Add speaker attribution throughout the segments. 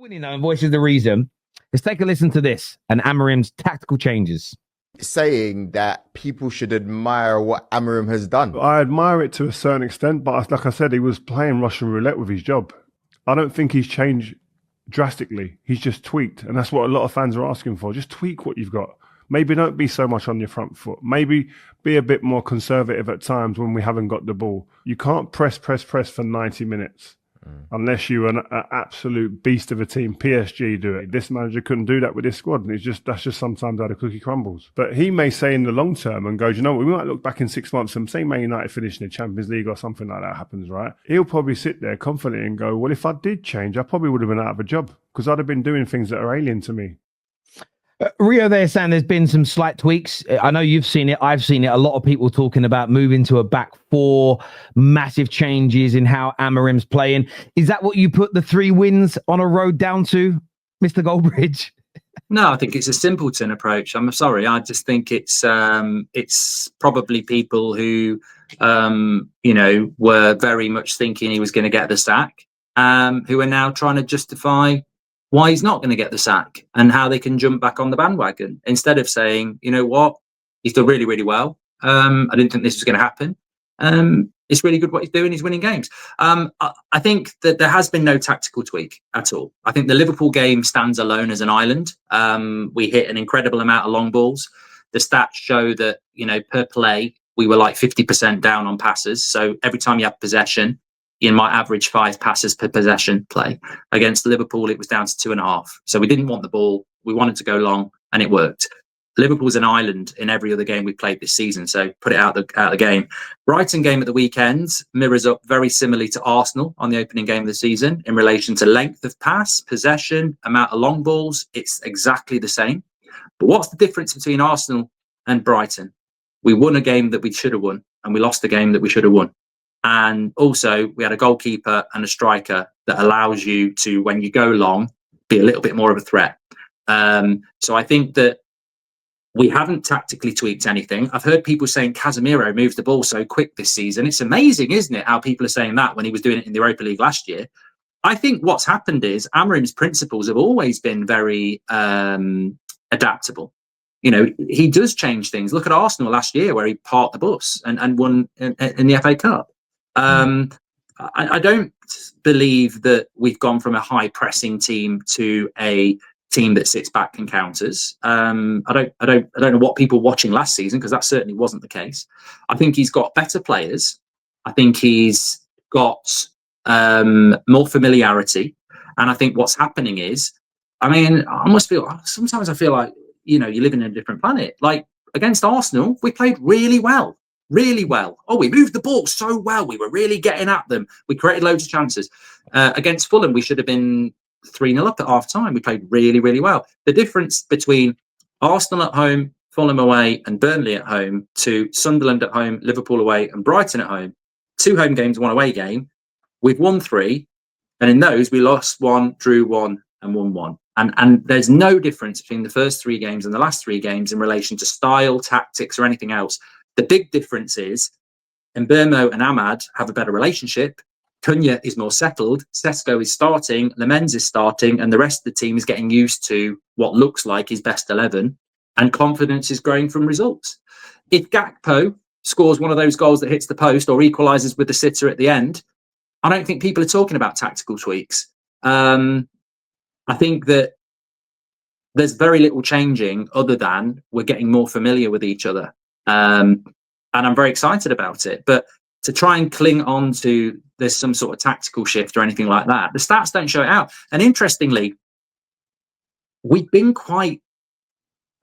Speaker 1: Winning now, voices the reason. Let's take a listen to this and Amarim's tactical changes.
Speaker 2: Saying that people should admire what Amarim has done.
Speaker 3: I admire it to a certain extent, but like I said, he was playing Russian roulette with his job. I don't think he's changed drastically. He's just tweaked, and that's what a lot of fans are asking for. Just tweak what you've got. Maybe don't be so much on your front foot. Maybe be a bit more conservative at times when we haven't got the ball. You can't press for 90 minutes. Unless you're an absolute beast of a team. PSG do it. This manager couldn't do that with his squad. And that's just sometimes how the cookie crumbles. But he may say in the long term and go, you know what, we might look back in 6 months and say Man United finish in the Champions League or something like that happens, right? He'll probably sit there confidently and go, well, if I did change, I probably would have been out of a job because I'd have been doing things that are alien to me.
Speaker 1: Rio, they're saying there's been some slight tweaks. I know you've seen it. I've seen it. A lot of people talking about moving to a back four, massive changes in how Amarim's playing. Is that what you put the 3 wins on a road down to, Mr. Goldbridge?
Speaker 4: No, I think it's a simpleton approach. I'm sorry. I just think it's probably people who, were very much thinking he was going to get the sack, who are now trying to justify why he's not going to get the sack and how they can jump back on the bandwagon instead of saying, you know what, he's done really, really well. I didn't think this was going to happen. It's really good what he's doing. He's winning games. I think that there has been no tactical tweak at all. I think the Liverpool game stands alone as an island. We hit an incredible amount of long balls. The stats show that, per play, we were like 50% down on passes. So every time you have possession, you might average 5 passes per possession play. Against Liverpool, it was down to 2.5. So we didn't want the ball. We wanted to go long, and it worked. Liverpool's an island in every other game we played this season, so put it out the game. Brighton game at the weekend mirrors up very similarly to Arsenal on the opening game of the season in relation to length of pass, possession, amount of long balls. It's exactly the same. But what's the difference between Arsenal and Brighton? We won a game that we should have won, and we lost a game that we should have won. And also, we had a goalkeeper and a striker that allows you to, when you go long, be a little bit more of a threat. So I think that we haven't tactically tweaked anything. I've heard people saying Casemiro moves the ball so quick this season. It's amazing, isn't it, how people are saying that when he was doing it in the Europa League last year. I think what's happened is Amarim's principles have always been very adaptable. He does change things. Look at Arsenal last year where he parked the bus and won in the FA Cup. I don't believe that we've gone from a high pressing team to a team that sits back and counters. I don't know what people watching last season, because that certainly wasn't the case. I think he's got better players. I think he's got more familiarity, and I think what's happening is, sometimes I feel like you live in a different planet. Like against Arsenal, we played really well. Really well. Oh, we moved the ball so well. We were really getting at them. We created loads of chances. Against Fulham, we should have been 3-0 up at half time. We played really, really well. The difference between Arsenal at home, Fulham away, and Burnley at home to Sunderland at home, Liverpool away, and Brighton at home, 2 home games, 1 away game. We've won 3, and in those we lost 1, drew 1, and won 1. And there's no difference between the first 3 games and the last 3 games in relation to style, tactics, or anything else. The big difference is Mbeumo and Ahmad have a better relationship. Cunha is more settled. Sesko is starting. Lemens is starting. And the rest of the team is getting used to what looks like his best 11. And confidence is growing from results. If Gakpo scores one of those goals that hits the post or equalises with the sitter at the end, I don't think people are talking about tactical tweaks. I think that there's very little changing other than we're getting more familiar with each other. And I'm very excited about it. But to try and cling on to there's some sort of tactical shift or anything like that, the stats don't show it out. And interestingly, we've been quite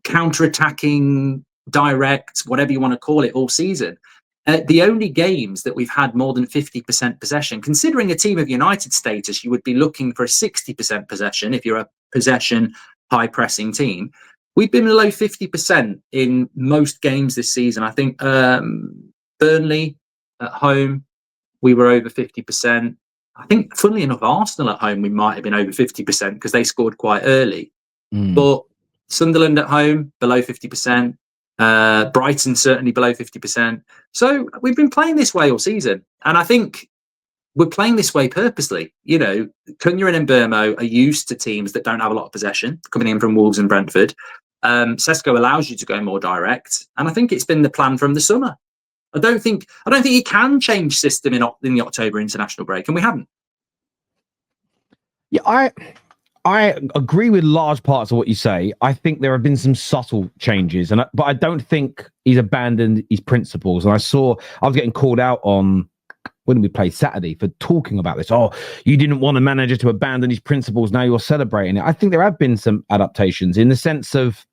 Speaker 4: counter-attacking, direct, whatever you want to call it, all season. The only games that we've had more than 50% possession, considering a team of United status, you would be looking for a 60% possession if you're a possession, high-pressing team. We've been below 50% in most games this season. I think Burnley at home, we were over 50%. I think, funnily enough, Arsenal at home, we might have been over 50% because they scored quite early. But Sunderland at home, below 50%. Brighton certainly below 50%. So we've been playing this way all season. And I think we're playing this way purposely. You know, Cunha and Mbeumo are used to teams that don't have a lot of possession, coming in from Wolves and Brentford. Sesko allows you to go more direct, and I think it's been the plan from the summer. I don't think you can change system in the October international break, and we haven't.
Speaker 1: Yeah, I agree with large parts of what you say. I think there have been some subtle changes, but I don't think he's abandoned his principles. And I was getting called out on when we played Saturday for talking about this. Oh, you didn't want a manager to abandon his principles. Now you're celebrating it. I think there have been some adaptations in the sense of,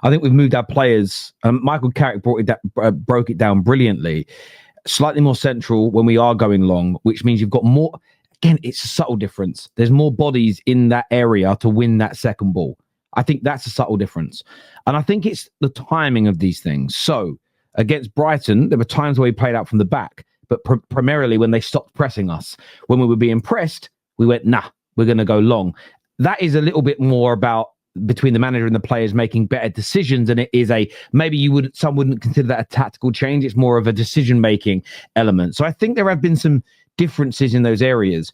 Speaker 1: I think we've moved our players. Michael Carrick broke it down brilliantly. Slightly more central when we are going long, which means you've got more. Again, it's a subtle difference. There's more bodies in that area to win that second ball. I think that's a subtle difference. And I think it's the timing of these things. So against Brighton, there were times where we played out from the back, but primarily when they stopped pressing us. When we were being pressed, we went, nah, we're going to go long. That is a little bit more about between the manager and the players making better decisions, and it is some wouldn't consider that a tactical change. It's more of a decision-making element. So I think there have been some differences in those areas,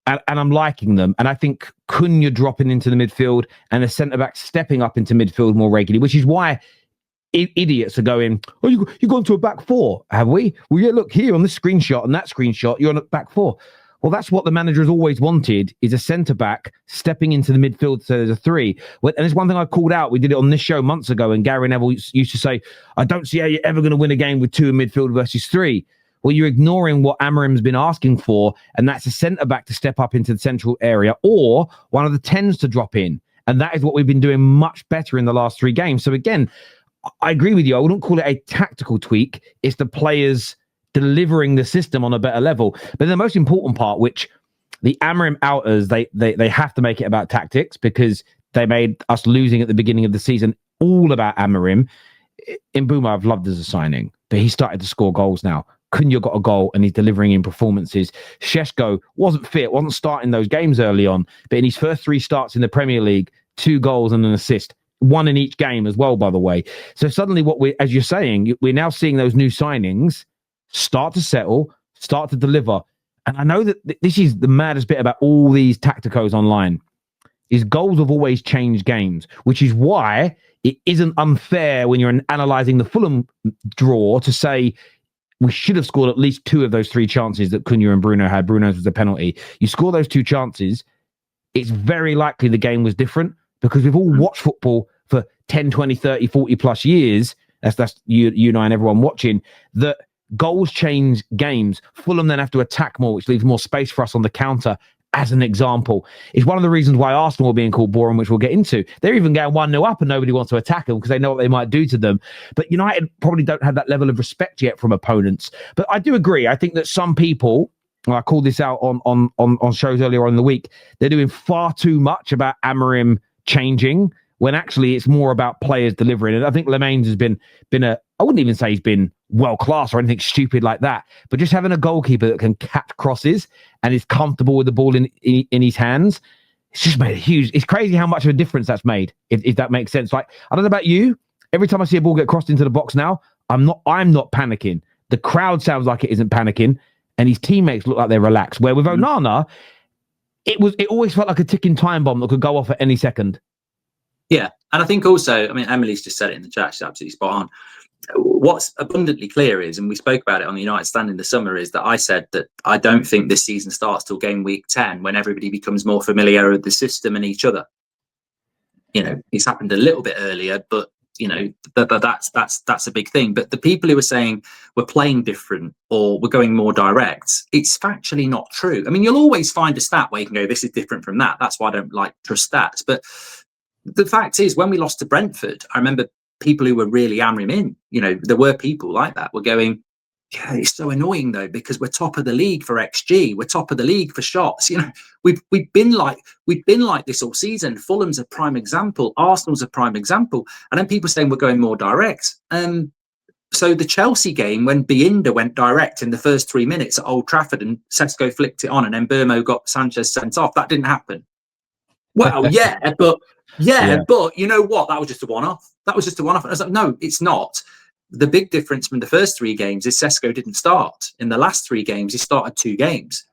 Speaker 1: and I'm liking them. And I think Cunha dropping into the midfield and the centre-back stepping up into midfield more regularly, which is why idiots are going, oh, you've gone to a back four, have we? Well, yeah, look here on this screenshot and that screenshot, you're on a back four. Well, that's what the manager has always wanted, is a centre-back stepping into the midfield so there's a three. And it's one thing I called out. We did it on this show months ago, and Gary Neville used to say, I don't see how you're ever going to win a game with two in midfield versus three. Well, you're ignoring what Amarim's been asking for, and that's a centre-back to step up into the central area or one of the 10s to drop in. And that is what we've been doing much better in the last 3 games. So again, I agree with you. I wouldn't call it a tactical tweak. It's the players delivering the system on a better level. But the most important part, which the Amarim outers, they have to make it about tactics, because they made us losing at the beginning of the season all about Amarim. Mbeumo I've loved as a signing, but he started to score goals now. Cunha got a goal and he's delivering in performances. Sesko wasn't fit, wasn't starting those games early on, but in his first 3 starts in the Premier League, 2 goals and an assist. 1 in each game as well, by the way. So suddenly as you're saying, we're now seeing those new signings start to settle, start to deliver. And I know that this is the maddest bit about all these tacticos online, is goals have always changed games, which is why it isn't unfair when you're analysing the Fulham draw to say we should have scored at least 2 of those 3 chances that Cunha and Bruno had. Bruno's was a penalty. You score those 2 chances, it's very likely the game was different, because we've all watched football for 10, 20, 30, 40 plus years. That's you and I and everyone watching, that goals change games. Fulham then have to attack more, which leaves more space for us on the counter, as an example. It's one of the reasons why Arsenal are being called boring, which we'll get into. They're even going 1-0 up and nobody wants to attack them because they know what they might do to them. But United probably don't have that level of respect yet from opponents. But I do agree. I think that some people, I called this out on shows earlier on in the week, they're doing far too much about Amarim changing, when actually it's more about players delivering. And I think Lemaines has been I wouldn't even say he's been world class or anything stupid like that, but just having a goalkeeper that can catch crosses and is comfortable with the ball in his hands, it's just made it's crazy how much of a difference that's made, if that makes sense. Like, I don't know about you, every time I see a ball get crossed into the box now, I'm not panicking. The crowd sounds like it isn't panicking, and his teammates look like they're relaxed. Where with Onana, it always felt like a ticking time bomb that could go off at any second.
Speaker 4: Yeah, and I think also, I mean, Emily's just said it in the chat, she's absolutely spot on. What's abundantly clear is, and we spoke about it on the United Stand in the summer, is that I said that I don't think this season starts till game week 10, when everybody becomes more familiar with the system and each other. You know, it's happened a little bit earlier, but you know, but that's a big thing. But the people who are saying we're playing different or we're going more direct, it's factually not true. I mean, you'll always find a stat where you can go, this is different from that. That's why I don't like trust stats. But the fact is, when we lost to Brentford, I remember people who were really Amarim in, you know, there were people like that were going, yeah, it's so annoying though, because we're top of the league for XG, we're top of the league for shots. You know, we've been like this all season. Fulham's a prime example, Arsenal's a prime example, and then people saying we're going more direct. So the Chelsea game, when Biinda went direct in the first 3 minutes at Old Trafford and Sesko flicked it on and then Mbeumo got Sanchez sent off, that didn't happen. Well, but you know what? That was just a one-off. I was like, no, it's not. the big difference from the first 3 games is Sesko didn't start. In the last 3 games, he started 2 games.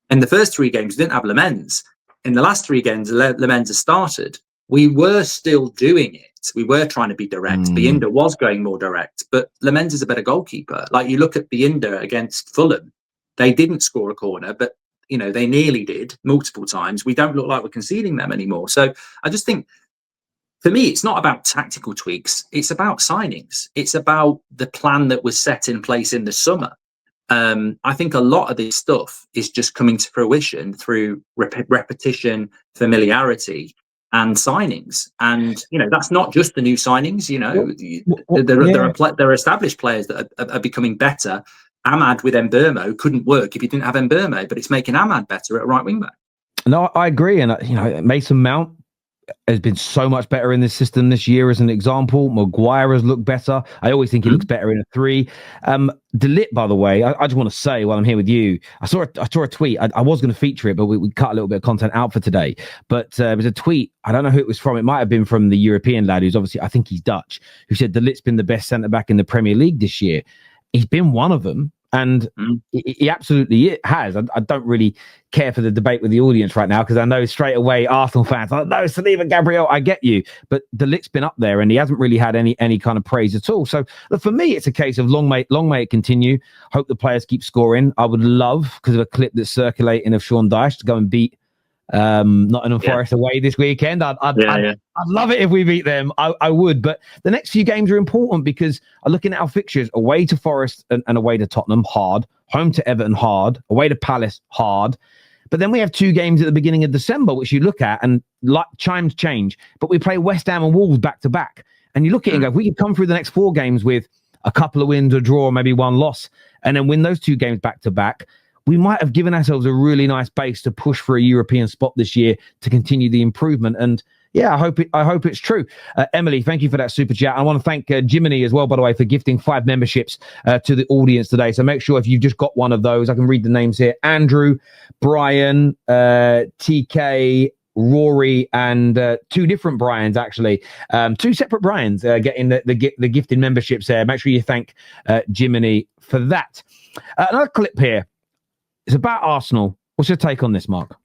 Speaker 4: In the first 3 games, we didn't have Lemens. In the last 3 games, Lemens has started. We were still doing it. We were trying to be direct. Binder was going more direct, but Lemens is a better goalkeeper. Like, you look at Binder against Fulham, they didn't score a corner, but they nearly did multiple times. We don't look like we're conceding them anymore. So I just think, for me, it's not about tactical tweaks. It's about signings. It's about the plan that was set in place in the summer. I think a lot of this stuff is just coming to fruition through repetition, familiarity, and signings. And that's not just the new signings. There are established players that are becoming better. Ahmad with Mbermo couldn't work if you didn't have Mbermo, but it's making Ahmad better at right wing back.
Speaker 1: No, I agree. And Mason Mount has been so much better in this system this year, as an example. Maguire has looked better. I always think he looks better in a 3. De Ligt, by the way, I just want to say while I'm here with you, I saw a tweet. I was going to feature it, but we cut a little bit of content out for today. But it was a tweet. I don't know who it was from. It might have been from the European lad, who's obviously, I think he's Dutch, who said De Ligt's been the best centre-back in the Premier League this year. He's been one of them. And he absolutely has. I don't really care for the debate with the audience right now, because I know straight away Arsenal fans are like, no, Saliba, Gabriel, I get you. But De Ligt's been up there and he hasn't really had any kind of praise at all. So look, for me, it's a case of long may it continue. Hope the players keep scoring. I would love, because of a clip that's circulating of Sean Dyche, to go and beat Nottingham Forest away this weekend. I'd love it if we beat them. I would, but the next few games are important, because I'm looking at our fixtures: away to Forest and away to Tottenham, hard; home to Everton, hard; away to Palace, hard. But then we have 2 games at the beginning of December, which you look at and chimes change. But we play West Ham and Wolves back to back, and you look at it and go, if we could come through the next 4 games with a couple of wins, a draw, maybe 1 loss, and then win those 2 games back to back, we might have given ourselves a really nice base to push for a European spot this year to continue the improvement. And yeah, I hope it's true. Emily, thank you for that super chat. I want to thank Jiminy as well, by the way, for gifting 5 memberships to the audience today. So make sure if you've just got one of those, I can read the names here: Andrew, Brian, TK, Rory, and 2 different Brians, actually. 2 separate Brians getting the gifted memberships there. Make sure you thank Jiminy for that. Another clip here. It's about Arsenal. What's your take on this, Mark?